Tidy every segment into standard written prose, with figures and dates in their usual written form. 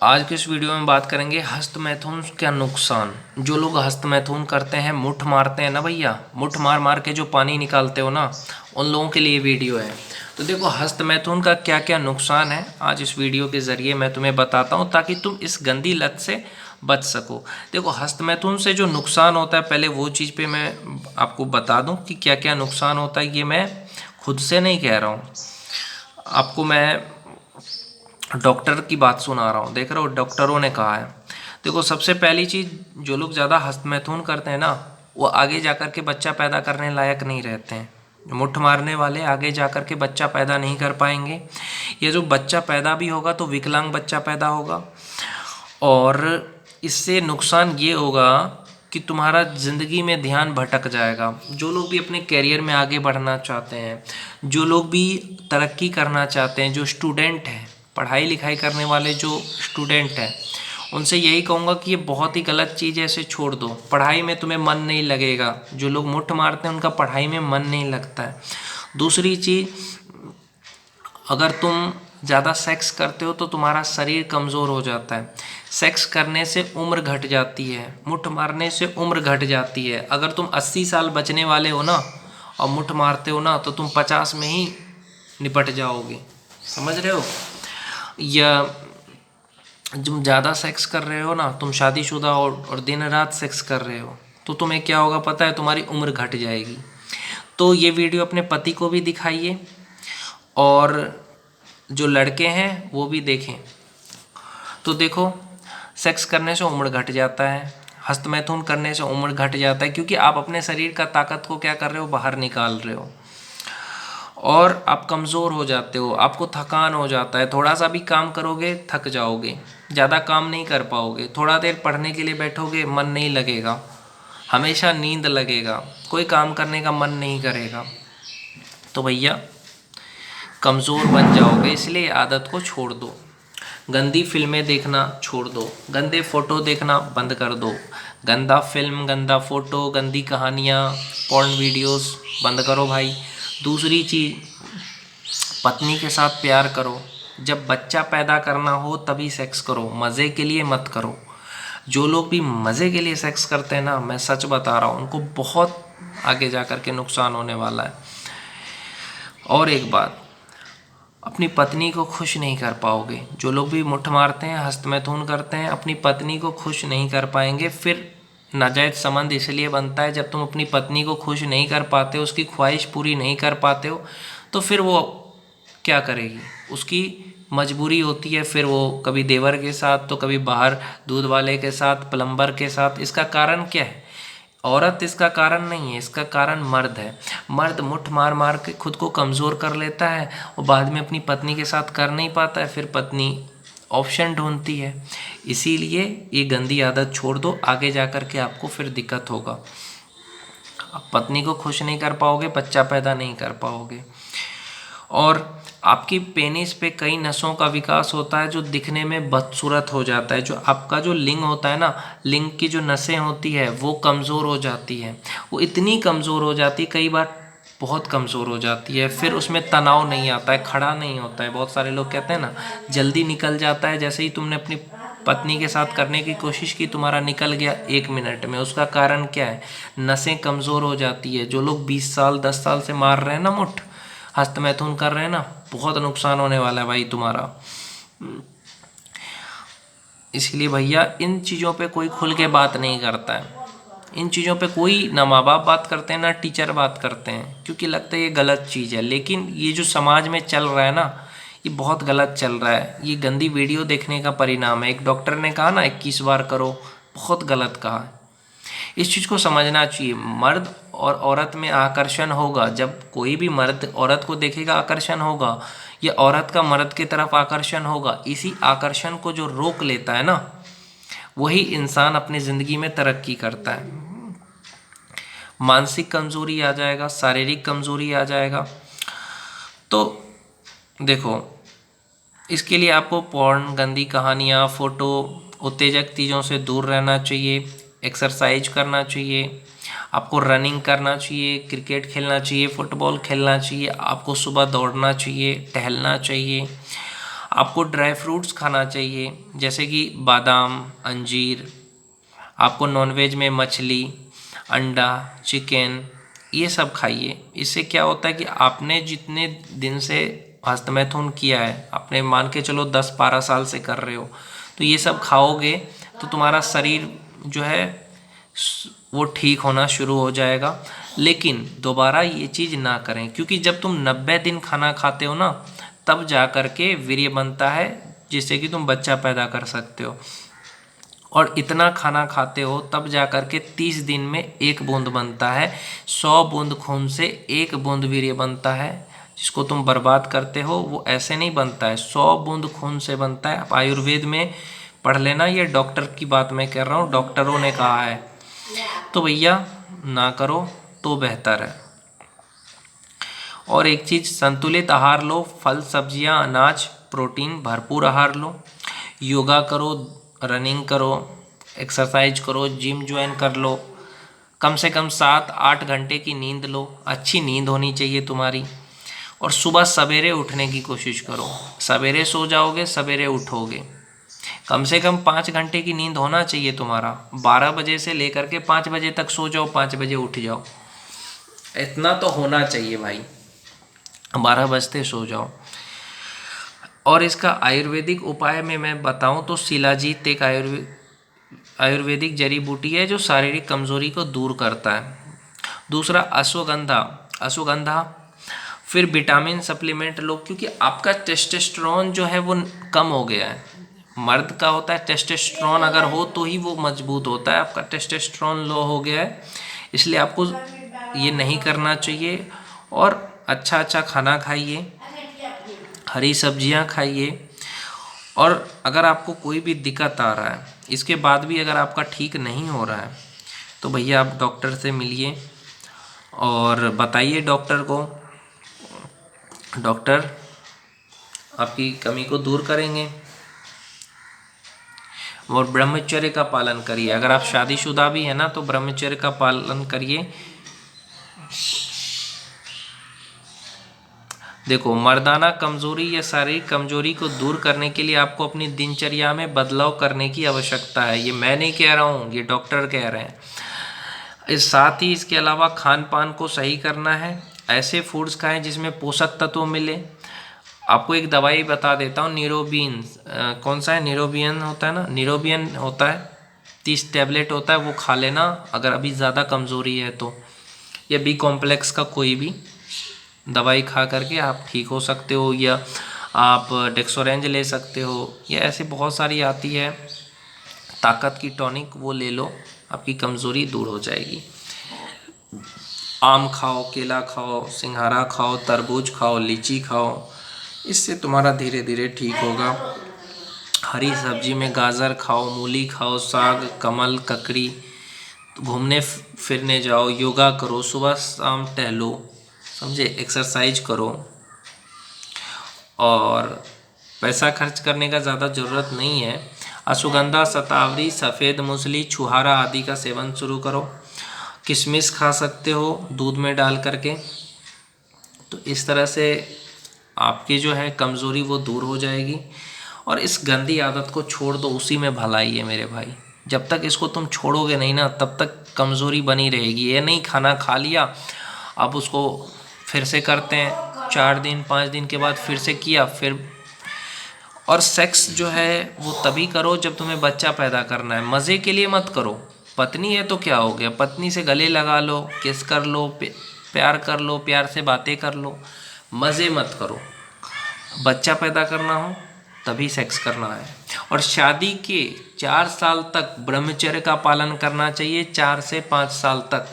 आज के इस वीडियो में बात करेंगे हस्तमैथुन का नुकसान। जो लोग हस्तमैथुन करते हैं, मुठ मारते हैं ना भैया, मुठ मार मार के जो पानी निकालते हो ना, उन लोगों के लिए वीडियो है। तो देखो हस्तमैथुन का क्या क्या नुकसान है, आज इस वीडियो के ज़रिए मैं तुम्हें बताता हूँ ताकि तुम इस गंदी लत से बच सको। देखो हस्तमैथुन से जो नुकसान होता है, पहले वो चीज़ पे मैं आपको बता दूँ कि क्या क्या नुकसान होता है। ये मैं खुद से नहीं कह रहा हूँ, आपको मैं डॉक्टर की बात सुना रहा हूँ। देख रहे हो, डॉक्टरों ने कहा है। देखो सबसे पहली चीज़, जो लोग ज़्यादा हस्तमैथुन करते हैं ना, वो आगे जाकर के बच्चा पैदा करने लायक नहीं रहते हैं। मुठ मारने वाले आगे जाकर के बच्चा पैदा नहीं कर पाएंगे। ये जो बच्चा पैदा भी होगा तो विकलांग बच्चा पैदा होगा। और इससे नुकसान ये होगा कि तुम्हारा ज़िंदगी में ध्यान भटक जाएगा। जो लोग भी अपने करियर में आगे बढ़ना चाहते हैं, जो लोग भी तरक्की करना चाहते हैं, जो स्टूडेंट हैं, पढ़ाई लिखाई करने वाले जो स्टूडेंट हैं, उनसे यही कहूँगा कि ये बहुत ही गलत चीज़ है, इसे छोड़ दो। पढ़ाई में तुम्हें मन नहीं लगेगा। जो लोग मुठ मारते हैं उनका पढ़ाई में मन नहीं लगता है। दूसरी चीज़, अगर तुम ज़्यादा सेक्स करते हो तो तुम्हारा शरीर कमज़ोर हो जाता है। सेक्स करने से उम्र घट जाती है, मुठ मारने से उम्र घट जाती है। अगर तुम 80 साल बचने वाले हो ना और मुठ मारते हो ना, तो तुम 50 में ही निपट जाओगे। समझ रहे हो? या तुम ज़्यादा सेक्स कर रहे हो ना, तुम शादीशुदा और दिन रात सेक्स कर रहे हो, तो तुम्हें क्या होगा पता है? तुम्हारी उम्र घट जाएगी। तो ये वीडियो अपने पति को भी दिखाइए और जो लड़के हैं वो भी देखें। तो देखो, सेक्स करने से उम्र घट जाता है, हस्तमैथुन करने से उम्र घट जाता है, क्योंकि आप अपने शरीर का ताकत को क्या कर रहे हो? बाहर निकाल रहे हो। और आप कमज़ोर हो जाते हो, आपको थकान हो जाता है। थोड़ा सा भी काम करोगे थक जाओगे, ज़्यादा काम नहीं कर पाओगे। थोड़ा देर पढ़ने के लिए बैठोगे, मन नहीं लगेगा, हमेशा नींद लगेगा, कोई काम करने का मन नहीं करेगा। तो भैया कमज़ोर बन जाओगे, इसलिए आदत को छोड़ दो। गंदी फिल्में देखना छोड़ दो, गंदे फ़ोटो देखना बंद कर दो। गंदा फिल्म, गंदा फ़ोटो, गंदी कहानियाँ, पॉर्न वीडियोस बंद करो भाई। दूसरी चीज़, पत्नी के साथ प्यार करो। जब बच्चा पैदा करना हो तभी सेक्स करो, मज़े के लिए मत करो। जो लोग भी मज़े के लिए सेक्स करते हैं ना, मैं सच बता रहा हूँ, उनको बहुत आगे जा कर के नुकसान होने वाला है। और एक बात, अपनी पत्नी को खुश नहीं कर पाओगे। जो लोग भी मुठ मारते हैं, हस्तमैथुन करते हैं, अपनी पत्नी को खुश नहीं कर पाएंगे। फिर नाजायज़ संबंध इसलिए बनता है, जब तुम अपनी पत्नी को खुश नहीं कर पाते हो, उसकी ख्वाहिश पूरी नहीं कर पाते हो, तो फिर वो क्या करेगी? उसकी मजबूरी होती है। फिर वो कभी देवर के साथ, तो कभी बाहर दूध वाले के साथ, प्लम्बर के साथ। इसका कारण क्या है? औरत इसका कारण नहीं है, इसका कारण मर्द है। मर्द मुठ मार मार के खुद को कमज़ोर कर लेता है और बाद में अपनी पत्नी के साथ कर नहीं पाता है, फिर पत्नी ऑप्शन ढूंढती है। इसीलिए ये गंदी आदत छोड़ दो, आगे जा कर के आपको फिर दिक्कत होगा। आप पत्नी को खुश नहीं कर पाओगे, बच्चा पैदा नहीं कर पाओगे। और आपकी पेनिस पे कई नसों का विकास होता है जो दिखने में बदसूरत हो जाता है। जो आपका जो लिंग होता है ना, लिंग की जो नसें होती है वो कमज़ोर हो जाती है। वो इतनी कमज़ोर हो जाती है, कई बार बहुत कमज़ोर हो जाती है। फिर उसमें तनाव नहीं आता है, खड़ा नहीं होता है। बहुत सारे लोग कहते हैं ना, जल्दी निकल जाता है। जैसे ही तुमने अपनी पत्नी के साथ करने की कोशिश की, तुम्हारा निकल गया 1 मिनट में। उसका कारण क्या है? नसें कमज़ोर हो जाती है। जो लोग 20 साल 10 साल से मार रहे हैं ना मुठ, हस्तमैथुन कर रहे हैं ना, बहुत नुकसान होने वाला है भाई तुम्हारा। इसलिए भैया इन चीज़ों पे कोई खुल के बात नहीं करता है। इन चीज़ों पे कोई ना माँ बाप बात करते हैं ना टीचर बात करते हैं, क्योंकि लगता है ये गलत चीज़ है। लेकिन ये जो समाज में चल रहा है ना, ये बहुत गलत चल रहा है। ये गंदी वीडियो देखने का परिणाम है। एक डॉक्टर ने कहा ना 21 बार करो, बहुत गलत कहा है। इस चीज़ को समझना चाहिए। मर्द और औरत में आकर्षण होगा, जब कोई भी मर्द औरत को देखेगा आकर्षण होगा, या औरत का मर्द की तरफ आकर्षण होगा। इसी आकर्षण को जो रोक लेता है ना, वही इंसान अपनी ज़िंदगी में तरक्की करता है। मानसिक कमज़ोरी आ जाएगा, शारीरिक कमज़ोरी आ जाएगा। तो देखो, इसके लिए आपको पॉर्न, गंदी कहानियाँ, फ़ोटो, उत्तेजक चीज़ों से दूर रहना चाहिए। एक्सरसाइज करना चाहिए, आपको रनिंग करना चाहिए, क्रिकेट खेलना चाहिए, फुटबॉल खेलना चाहिए, आपको सुबह दौड़ना चाहिए, टहलना चाहिए। आपको ड्राई फ्रूट्स खाना चाहिए, जैसे कि बादाम, अंजीर। आपको नॉनवेज में मछली, अंडा, चिकन, ये सब खाइए। इससे क्या होता है कि आपने जितने दिन से हस्तमैथुन किया है, आपने मान के चलो 10-12 साल से कर रहे हो, तो ये सब खाओगे तो तुम्हारा शरीर जो है वो ठीक होना शुरू हो जाएगा। लेकिन दोबारा ये चीज़ ना करें, क्योंकि जब तुम 90 दिन खाना खाते हो ना, तब जा कर के वीर्य बनता है, जिससे कि तुम बच्चा पैदा कर सकते हो। और इतना खाना खाते हो तब जा कर के 30 दिन में 1 बूंद बनता है। 100 बूंद खून से 1 बूंद वीर्य बनता है। जिसको तुम बर्बाद करते हो वो ऐसे नहीं बनता है, 100 बूंद खून से बनता है। आप आयुर्वेद में पढ़ लेना, ये डॉक्टर की बात मैं कह रहा हूँ, डॉक्टरों ने कहा है। तो भैया ना करो तो बेहतर है। और एक चीज़, संतुलित आहार लो, फल सब्जियां, अनाज, प्रोटीन भरपूर आहार लो। योगा करो, रनिंग करो, एक्सरसाइज करो, जिम ज्वाइन कर लो। कम से कम 7-8 घंटे की नींद लो, अच्छी नींद होनी चाहिए तुम्हारी। और सुबह सवेरे उठने की कोशिश करो, सवेरे सो जाओगे सवेरे उठोगे। कम से कम 5 घंटे की नींद होना चाहिए तुम्हारा। 12 बजे से लेकर के 5 बजे तक सो जाओ, 5 बजे उठ जाओ, इतना तो होना चाहिए भाई। 12 बजते सो जाओ। और इसका आयुर्वेदिक उपाय में मैं बताऊं तो शिलाजीत एक आयुर्वेदिक जड़ी बूटी है जो शारीरिक कमजोरी को दूर करता है। दूसरा अश्वगंधा। फिर विटामिन सप्लीमेंट लो, क्योंकि आपका टेस्टोस्टेरोन जो है वो कम हो गया है। मर्द का होता है टेस्टोस्टेरोन अगर हो तो ही वो मजबूत होता है, आपका टेस्टोस्टेरोन लो हो गया है, इसलिए आपको ये नहीं करना चाहिए। और अच्छा अच्छा खाना खाइए, हरी सब्जियां खाइए। और अगर आपको कोई भी दिक्कत आ रहा है, इसके बाद भी अगर आपका ठीक नहीं हो रहा है, तो भैया आप डॉक्टर से मिलिए और बताइए डॉक्टर को। डॉक्टर आपकी कमी को दूर करेंगे। और ब्रह्मचर्य का पालन करिए। अगर आप शादीशुदा भी हैं ना, तो ब्रह्मचर्य का पालन करिए। देखो, मर्दाना कमजोरी या शारीरिक कमजोरी को दूर करने के लिए आपको अपनी दिनचर्या में बदलाव करने की आवश्यकता है। ये मैं नहीं कह रहा हूँ, ये डॉक्टर कह रहे हैं। इस साथ ही इसके अलावा खान पान को सही करना है। ऐसे फूड्स खाएं जिसमें पोषक तत्व मिले। आपको एक दवाई बता देता हूँ, नीरोबिन। कौन सा है? नीरोबियन होता है ना, नीरोबियन होता है, 30 टैबलेट होता है, वो खा लेना अगर अभी ज़्यादा कमज़ोरी है तो। या बी कॉम्प्लेक्स का कोई भी दवाई खा करके आप ठीक हो सकते हो। या आप डेक्सोरेंज ले सकते हो, या ऐसे बहुत सारी आती है ताकत की टॉनिक, वो ले लो, आपकी कमज़ोरी दूर हो जाएगी। आम खाओ, केला खाओ, सिंघाड़ा खाओ, तरबूज खाओ, लीची खाओ, इससे तुम्हारा धीरे धीरे ठीक होगा। हरी सब्जी में गाजर खाओ, मूली खाओ, साग, कमल, ककड़ी। घूमने फिरने जाओ, योगा करो, सुबह शाम टहलो, समझे, एक्सरसाइज करो। और पैसा खर्च करने का ज़्यादा ज़रूरत नहीं है। अश्वगंधा, शतावरी, सफ़ेद मूसली, छुहारा आदि का सेवन शुरू करो। किशमिश खा सकते हो दूध में डाल करके। तो इस तरह से आपकी जो है कमज़ोरी वो दूर हो जाएगी। और इस गंदी आदत को छोड़ दो, उसी में भलाई है मेरे भाई। जब तक इसको तुम छोड़ोगे नहीं ना, तब तक कमज़ोरी बनी रहेगी। ये नहीं खाना खा लिया, अब उसको फिर से करते हैं, 4 दिन 5 दिन के बाद फिर से किया, फिर। और सेक्स जो है वो तभी करो जब तुम्हें बच्चा पैदा करना है, मज़े के लिए मत करो। पत्नी है तो क्या हो गया, पत्नी से गले लगा लो, किस कर लो, प्यार कर लो, प्यार से बातें कर लो, मज़े मत करो। बच्चा पैदा करना हो तभी सेक्स करना है। और शादी के 4 साल तक ब्रह्मचर्य का पालन करना चाहिए, 4 से 5 साल तक।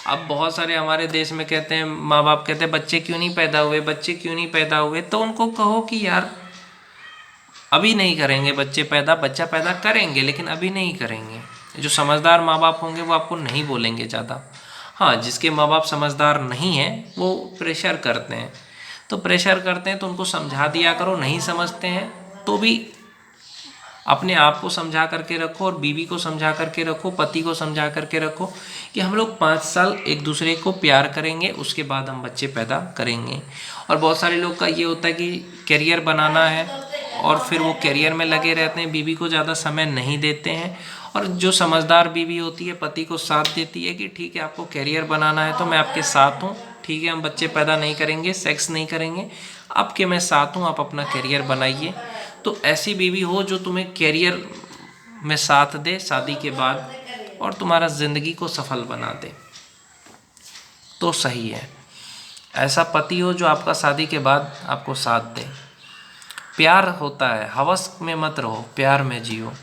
अब बहुत सारे हमारे देश में कहते हैं, माँ बाप कहते हैं बच्चे क्यों नहीं पैदा हुए, बच्चे क्यों नहीं पैदा हुए। तो उनको कहो कि यार अभी नहीं करेंगे बच्चे पैदा, बच्चा पैदा करेंगे लेकिन अभी नहीं करेंगे। जो समझदार माँ बाप होंगे वो आपको नहीं बोलेंगे ज़्यादा। हाँ, जिसके माँ बाप समझदार नहीं हैं वो प्रेशर करते हैं, तो प्रेशर करते हैं तो उनको समझा दिया करो। नहीं समझते हैं तो भी अपने आप को समझा करके रखो, और बीवी को समझा करके रखो, पति को समझा करके रखो कि हम लोग 5 साल एक दूसरे को प्यार करेंगे, उसके बाद हम बच्चे पैदा करेंगे। और बहुत सारे लोग का ये होता है कि करियर बनाना है और फिर वो करियर में लगे रहते हैं, बीवी को ज़्यादा समय नहीं देते हैं। और जो समझदार बीवी होती है पति को साथ देती है कि ठीक है आपको करियर बनाना है तो मैं आपके साथ हूँ, ठीक है हम बच्चे पैदा नहीं करेंगे, सेक्स नहीं करेंगे, आपके मैं साथ हूँ, आप अपना करियर बनाइए। तो ऐसी बीवी हो जो तुम्हें करियर में साथ दे शादी के बाद और तुम्हारा ज़िंदगी को सफल बना दे तो सही है। ऐसा पति हो जो आपका शादी के बाद आपको साथ दे। प्यार होता है, हवस में मत रहो, प्यार में जियो।